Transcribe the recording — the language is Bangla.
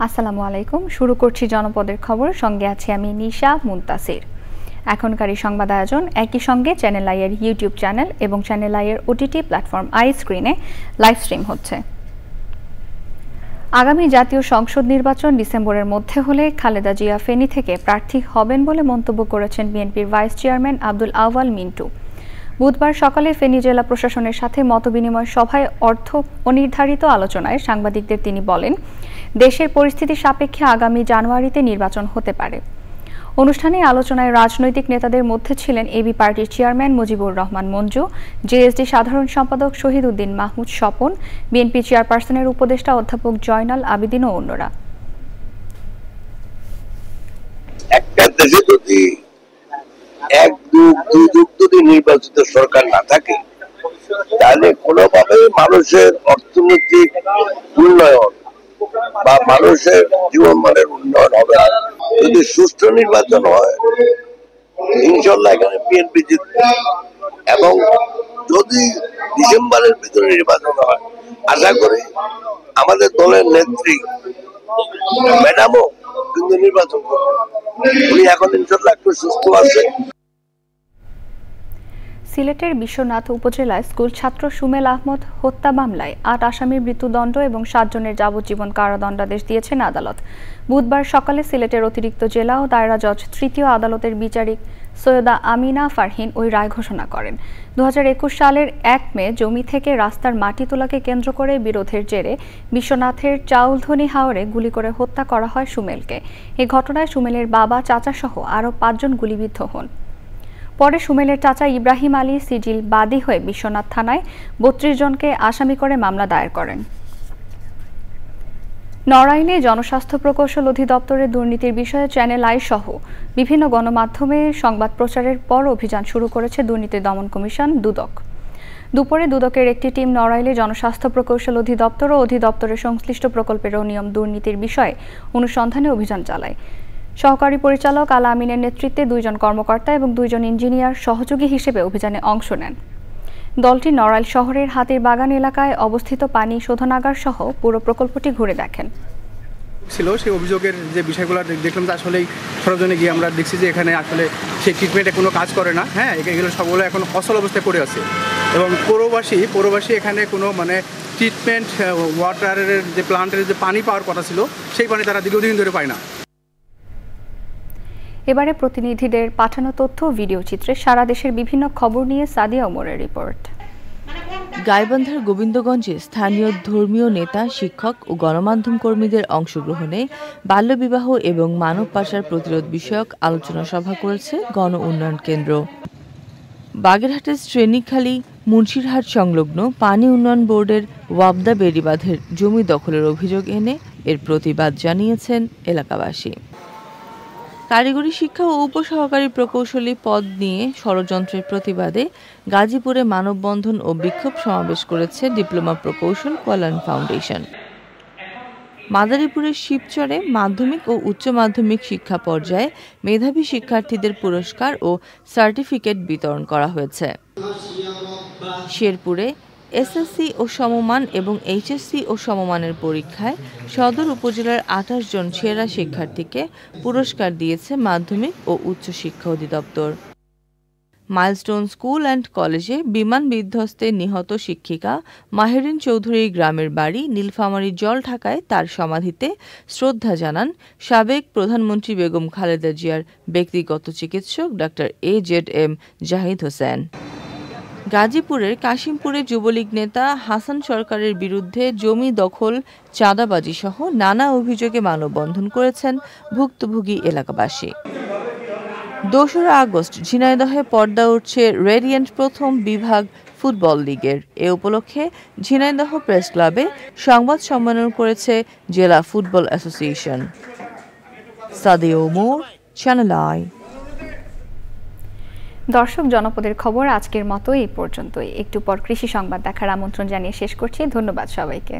আসসালামু আলাইকুম। শুরু করছি জনপদের খবর, সঙ্গে আছি আমি নিশা মুনতাসির। এখনকার এই সংবাদ আয়োজন একই সঙ্গে চ্যানেল আই এর ইউটিউব চ্যানেল এবং চ্যানেল আই এর ওটিটি প্ল্যাটফর্ম আই স্ক্রিনে লাইভ স্ট্রিম হচ্ছে। আগামী জাতীয় সংসদ নির্বাচন ডিসেম্বরের মধ্যে হলে খালেদা জিয়া ফেনী থেকে প্রার্থী হবেন বলে মন্তব্য করেছেন বিএনপির ভাইস চেয়ারম্যান আব্দুল আউয়াল মিন্টু। বুধবার সকালে ফেনী জেলা প্রশাসনের সাথে মতবিনিময় সভায় অর্থ অনির্ধারিত আলোচনায় সাংবাদিকদের তিনি বলেন, দেশের পরিস্থিতি সাপেক্ষে আগামী জানুয়ারিতে নির্বাচন হতে পারে। অনুষ্ঠানে আলোচনায় রাজনৈতিক নেতাদের মধ্যে ছিলেন এবি পার্টির চেয়ারম্যান মুজিবুর রহমান মঞ্জু, জেএসডি সাধারণ সম্পাদক শহীদ উদ্দিন মাহমুদ স্বপন, বিএনপি চেয়ারপারসনের উপদেষ্টা অধ্যাপক জয়নাল আবেদিন ও অন্যরা। একটা দেশে যদি দুই যুগ যদি নির্বাচিত সরকার না থাকে, তাহলে কোনোভাবে মানুষের অর্থনৈতিক উন্নয়ন বা মানুষের জীবনমানের উন্নয়ন হবে না। যদি সুষ্ঠু নির্বাচন হয়, ইনশাল্লাহ এখানে বিএনপি জিতবে, এবং যদি ডিসেম্বরের ভিতরে নির্বাচন হয়, আশা করি আমাদের দলের নেত্রী ম্যাডামও কিন্তু নির্বাচন করবে। উনি এখন ইনশাল্লাহ একটু সুস্থ আছে। সিলেটের বিশ্বনাথ উপজেলায় স্কুল ছাত্র সুমেল আহমদ হত্যা মামলায় ৮ আসামির মৃত্যুদণ্ড এবং ৭ জনের যাবজ্জীবন কারাদণ্ডাদেশ দিয়েছেন আদালত। বুধবার সকালে সিলেটের অতিরিক্ত জেলা ও দায়রা জজ তৃতীয় আদালতের বিচারিক সৈয়দা আমিনা ফারহিন ওই রায় ঘোষণা করেন। ২০২১ সালের ১ মে জমি থেকে রাস্তার মাটি তোলাকে কেন্দ্র করে বিরোধের জেরে বিশ্বনাথের চাউলধনী হাওরে গুলি করে হত্যা করা হয় সুমেলকে। এ ঘটনায় সুমেলের বাবা, চাচা সহ আরও ৫ জন গুলিবিদ্ধ হন। পরে সুমেলের চাচা ইব্রাহিম আলী সিজিল বাদী হয়ে বিশ্বনাথ থানায় ৩২ জনকে আসামি করে মামলা দায়ের করেন। নড়াইলে জনস্বাস্থ্য প্রকৌশল অধিদপ্তরের দুর্নীতির বিষয়ে চ্যানেল আই সহ বিভিন্ন গণমাধ্যমে সংবাদ প্রচারের পর অভিযান শুরু করেছে দুর্নীতি দমন কমিশন দুদক। দুপুরে দুদকের একটি টিম নড়াইলে জনস্বাস্থ্য প্রকৌশল অধিদপ্তর ও অধিদপ্তরের সংশ্লিষ্ট প্রকল্পের অনিয়ম দুর্নীতির বিষয়ে অনুসন্ধানে অভিযান চালায়। সহকারী পরিচালক আল আমিনের নেতৃত্বে ২ জন কর্মকর্তা এবং ২ জন ইঞ্জিনিয়ার সহযোগী হিসেবে অভিযানে অংশ নেন। দলটি নড়াইল শহরের হাতির বাগান এলাকায় অবস্থিত পানি শোধনাগার সহ পুরো প্রকল্পটি ঘুরে দেখেন। ছিল সেই অভিযোগের যে বিষয়গুলো দেখলাম, যে আসলেই সরজনে গিয়ে আমরা দেখছি যে এখানে আসলে সেই ট্রিটমেন্টে কোনো কাজ করে না। হ্যাঁ, এগুলো সবগুলো এখন অচল অবস্থায় পড়ে আছে, এবং পৌরবাসী এখানে কোনো ট্রিটমেন্ট ওয়াটারের যে প্লান্টের যে পানি পাওয়ার কথা ছিল, সেই পানি তারা দীর্ঘদিন ধরে পায় না। এবারে প্রতিনিধিদের পাঠানো তথ্য ও ভিডিও চিত্রে সারা দেশের বিভিন্ন খবর নিয়ে সাদিয়া ওমরের রিপোর্ট। গাইবান্ধার গোবিন্দগঞ্জে স্থানীয় ধর্মীয় নেতা, শিক্ষক ও গণমাধ্যম কর্মীদের অংশগ্রহণে বাল্যবিবাহ এবং মানব পাচার প্রতিরোধ বিষয়ক আলোচনা সভা করেছে গণ উন্নয়ন কেন্দ্র। বাগেরহাটের শ্রেণীখালী মুন্সিরহাট সংলগ্ন পানি উন্নয়ন বোর্ডের ওয়াবদা বেড়িবাঁধের জমি দখলের অভিযোগ এনে এর প্রতিবাদ জানিয়েছেন এলাকাবাসী। কারিগরি শিক্ষা ও উপসহকারী প্রকৌশলী পদ নিয়ে ষড়যন্ত্রের প্রতিবাদে গাজীপুরে মানববন্ধন ও বিক্ষোভ সমাবেশ করেছে ডিপ্লোমা প্রকৌশল কল্যাণ ফাউন্ডেশন। মাদারীপুরের শিবচরে মাধ্যমিক ও উচ্চ মাধ্যমিক শিক্ষা পর্যায়ে মেধাবী শিক্ষার্থীদের পুরস্কার ও সার্টিফিকেট বিতরণ করা হয়েছে। শেরপুরে এসএসসি ও সমমান এবং এইচএসসি ও সমমানের পরীক্ষায় সদর উপজেলার ২৮ জন সেরা শিক্ষার্থীকে পুরস্কার দিয়েছে মাধ্যমিক ও উচ্চ শিক্ষা অধিদপ্তর। মাইলস্টোন স্কুল অ্যান্ড কলেজে বিমান বিধ্বস্তে নিহত শিক্ষিকা মাহেরিন চৌধুরীর গ্রামের বাড়ি নীলফামারীর জলঢাকায় তার সমাধিতে শ্রদ্ধা জানান সাবেক প্রধানমন্ত্রী বেগম খালেদা জিয়ার ব্যক্তিগত চিকিৎসক ডাক্তার AZM জাহিদ হোসেন। গাজীপুরের কাশিমপুরে যুবলীগ নেতা হাসান সরকারের বিরুদ্ধে জমি দখল, চাঁদাবাজি সহ নানা অভিযোগে মানববন্ধন করেছেন ভুক্তভোগী এলাকাবাসী। ২রা আগস্ট ঝিনাইদহে পর্দা উঠছে রেডিয়েন্ট প্রথম বিভাগ ফুটবল লিগের। এ উপলক্ষে ঝিনাইদহ প্রেস ক্লাবে সংবাদ সম্মেলন করেছে জেলা football association. Sadia Omar, channel I. দর্শক, জনপদের খবর আজকের মতো এই পর্যন্তই। একটু পর কৃষি সংবাদ দেখার আমন্ত্রণ জানিয়ে শেষ করছি। ধন্যবাদ সবাইকে।